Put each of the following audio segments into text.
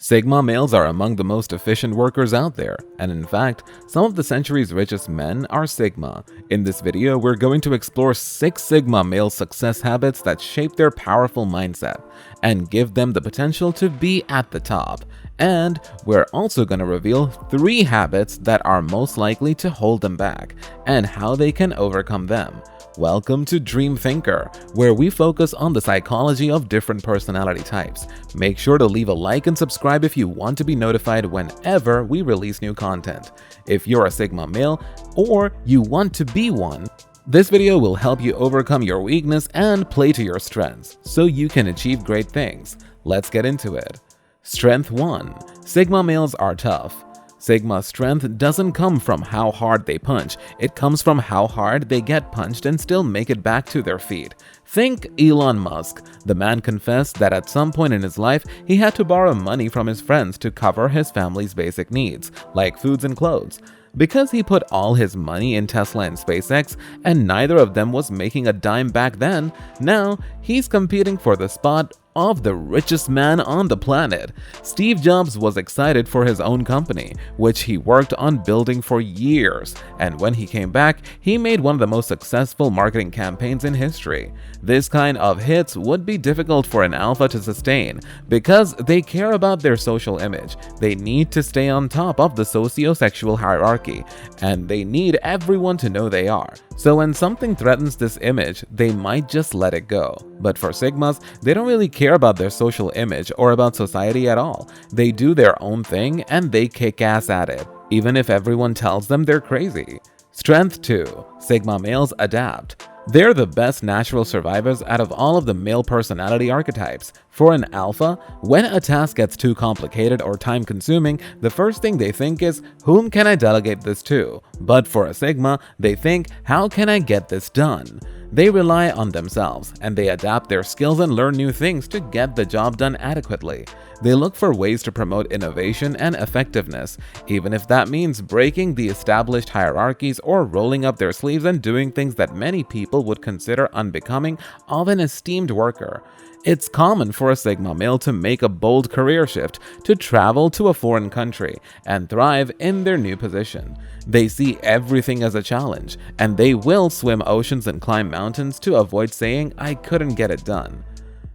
Sigma males are among the most efficient workers out there, and in fact, some of the century's richest men are Sigma. In this video, we're going to explore 6 Sigma male success habits that shape their powerful mindset and give them the potential to be at the top. And we're also going to reveal 3 habits that are most likely to hold them back and how they can overcome them. Welcome to Dream Thinker, where we focus on the psychology of different personality types. Make sure to leave a like and subscribe if you want to be notified whenever we release new content. If you're a Sigma male or you want to be one, this video will help you overcome your weakness and play to your strengths so you can achieve great things. Let's get into it. Strength 1. Sigma males are tough. Sigma's strength doesn't come from how hard they punch, it comes from how hard they get punched and still make it back to their feet. Think Elon Musk. The man confessed that at some point in his life, he had to borrow money from his friends to cover his family's basic needs, like foods and clothes. Because he put all his money in Tesla and SpaceX, and neither of them was making a dime back then, now he's competing for the spot of the richest man on the planet. Steve Jobs was excited for his own company, which he worked on building for years, and when he came back, he made one of the most successful marketing campaigns in history. This kind of hits would be difficult for an alpha to sustain because they care about their social image. They need to stay on top of the socio-sexual hierarchy, and they need everyone to know they are. So when something threatens this image, they might just let it go. But for Sigmas, they don't really care about their social image or about society at all. They do their own thing and they kick ass at it, even if everyone tells them they're crazy. Strength 2. Sigma males adapt. They're the best natural survivors out of all of the male personality archetypes. For an alpha, when a task gets too complicated or time-consuming, the first thing they think is, whom can I delegate this to? But for a Sigma, they think, how can I get this done? They rely on themselves, and they adapt their skills and learn new things to get the job done adequately. They look for ways to promote innovation and effectiveness, even if that means breaking the established hierarchies or rolling up their sleeves and doing things that many people would consider unbecoming of an esteemed worker. It's common for a Sigma male to make a bold career shift, to travel to a foreign country, and thrive in their new position. They see everything as a challenge, and they will swim oceans and climb mountains to avoid saying, I couldn't get it done.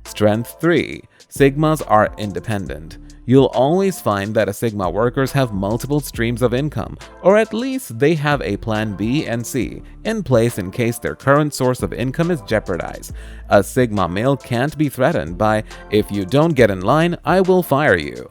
Strength 3. Sigmas are independent. You'll always find that Sigma workers have multiple streams of income, or at least they have a plan B and C in place in case their current source of income is jeopardized. A Sigma male can't be threatened by, if you don't get in line, I will fire you.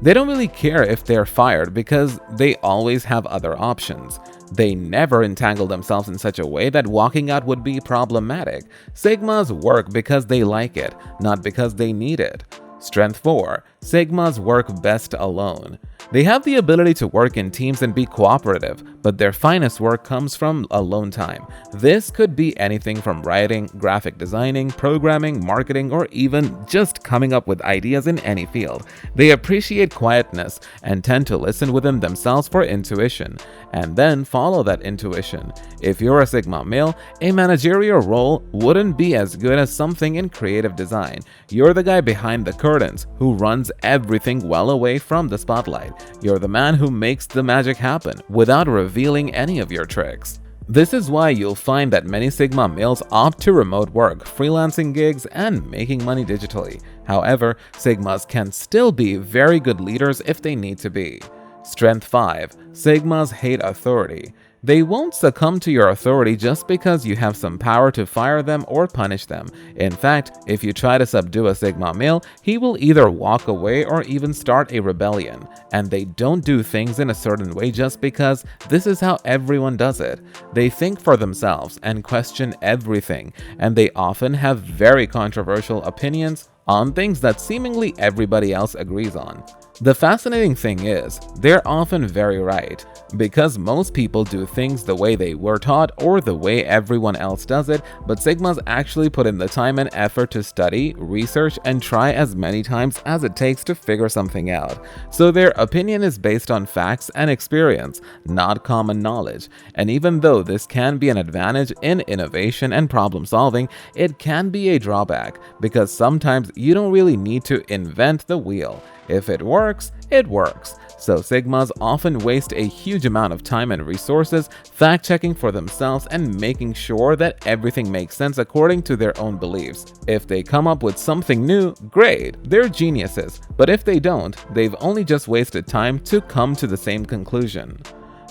They don't really care if they're fired because they always have other options. They never entangle themselves in such a way that walking out would be problematic. Sigmas work because they like it, not because they need it. Strength 4. Sigmas work best alone. They have the ability to work in teams and be cooperative, but their finest work comes from alone time. This could be anything from writing, graphic designing, programming, marketing, or even just coming up with ideas in any field. They appreciate quietness and tend to listen within themselves for intuition, and then follow that intuition. If you're a Sigma male, a managerial role wouldn't be as good as something in creative design. You're the guy behind the curtains who runs everything well away from the spotlight. You're the man who makes the magic happen without revealing any of your tricks. This is why you'll find that many Sigma males opt to remote work, freelancing gigs, and making money digitally. However, Sigmas can still be very good leaders if they need to be. Strength 5. Sigmas hate authority. They won't succumb to your authority just because you have some power to fire them or punish them. In fact, if you try to subdue a Sigma male, he will either walk away or even start a rebellion. And they don't do things in a certain way just because this is how everyone does it. They think for themselves and question everything, and they often have very controversial opinions on things that seemingly everybody else agrees on. The fascinating thing is, they're often very right, because most people do things the way they were taught or the way everyone else does it, but Sigmas actually put in the time and effort to study, research, and try as many times as it takes to figure something out. So their opinion is based on facts and experience, not common knowledge. And even though this can be an advantage in innovation and problem solving, it can be a drawback, because sometimes you don't really need to invent the wheel. If it works, works, it works. So Sigmas often waste a huge amount of time and resources fact-checking for themselves and making sure that everything makes sense according to their own beliefs. If they come up with something new, great, they're geniuses. But if they don't, they've only just wasted time to come to the same conclusion.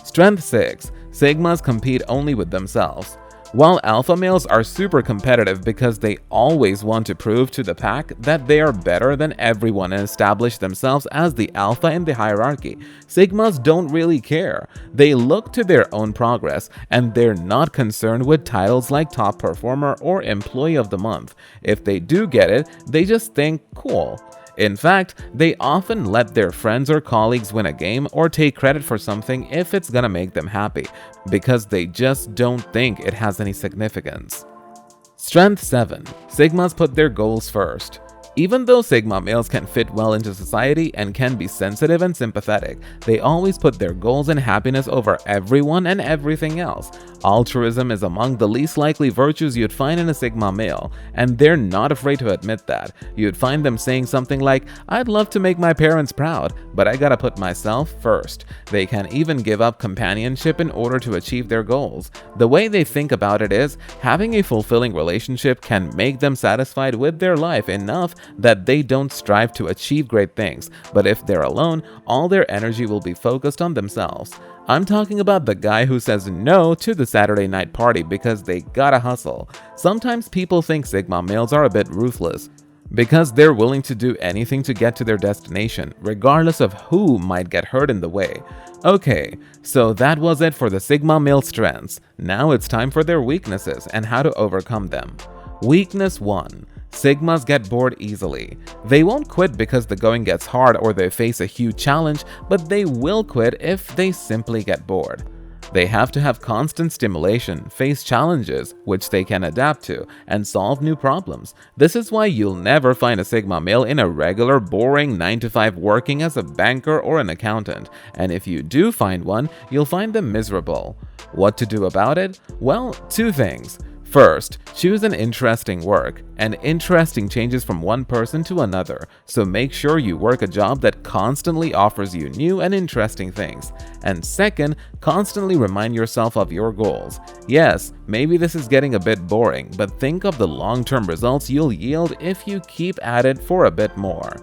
Strength 6. Sigmas compete only with themselves. While alpha males are super competitive because they always want to prove to the pack that they are better than everyone and establish themselves as the alpha in the hierarchy, Sigmas don't really care. They look to their own progress, and they're not concerned with titles like top performer or employee of the month. If they do get it, they just think, cool. In fact, they often let their friends or colleagues win a game or take credit for something if it's gonna make them happy, because they just don't think it has any significance. Strength 7. Sigmas put their goals first. Even though Sigma males can fit well into society and can be sensitive and sympathetic, they always put their goals and happiness over everyone and everything else. Altruism is among the least likely virtues you'd find in a Sigma male, and they're not afraid to admit that. You'd find them saying something like, "I'd love to make my parents proud, but I gotta put myself first." They can even give up companionship in order to achieve their goals. The way they think about it is, having a fulfilling relationship can make them satisfied with their life enough that they don't strive to achieve great things, but if they're alone, all their energy will be focused on themselves. I'm talking about the guy who says no to the Saturday night party because they gotta hustle. Sometimes people think Sigma males are a bit ruthless, because they're willing to do anything to get to their destination, regardless of who might get hurt in the way. Okay, so that was it for the Sigma male strengths. Now it's time for their weaknesses and how to overcome them. Weakness 1. Sigmas get bored easily. They won't quit because the going gets hard or they face a huge challenge, but they will quit if they simply get bored. They have to have constant stimulation, face challenges, which they can adapt to, and solve new problems. This is why you'll never find a Sigma male in a regular, boring 9-to-5 working as a banker or an accountant. And if you do find one, you'll find them miserable. What to do about it? Well, 2 things. First, choose an interesting work, and interesting changes from one person to another, so make sure you work a job that constantly offers you new and interesting things. And second, constantly remind yourself of your goals. Yes, maybe this is getting a bit boring, but think of the long-term results you'll yield if you keep at it for a bit more.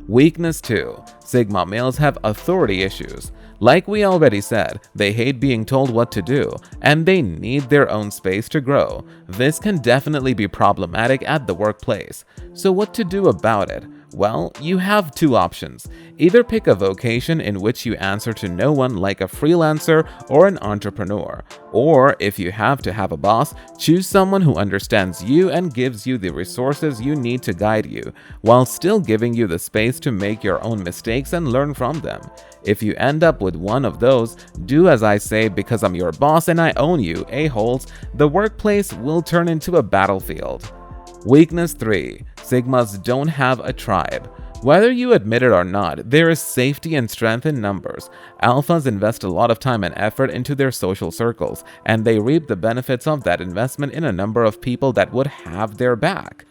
Weakness 2. Sigma males have authority issues. Like we already said, they hate being told what to do, and they need their own space to grow. This can definitely be problematic at the workplace. So what to do about it? Well, you have 2 options. Either pick a vocation in which you answer to no one like a freelancer or an entrepreneur. Or, if you have to have a boss, choose someone who understands you and gives you the resources you need to guide you, while still giving you the space to make your own mistakes and learn from them. If you end up with one of those, do as I say because I'm your boss and I own you, a-holes. The workplace will turn into a battlefield. Weakness 3. Sigmas don't have a tribe. Whether you admit it or not, there is safety and strength in numbers. Alphas invest a lot of time and effort into their social circles, and they reap the benefits of that investment in a number of people that would have their back.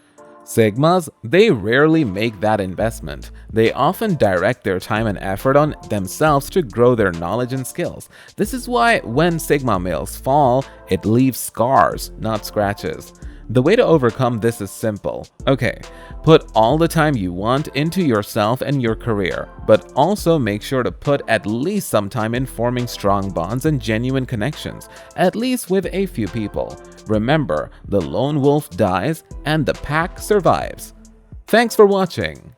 Sigmas, they rarely make that investment. They often direct their time and effort on themselves to grow their knowledge and skills. This is why when Sigma males fall, it leaves scars, not scratches. The way to overcome this is simple. Okay, put all the time you want into yourself and your career, but also make sure to put at least some time in forming strong bonds and genuine connections, at least with a few people. Remember, the lone wolf dies and the pack survives. Thanks for watching.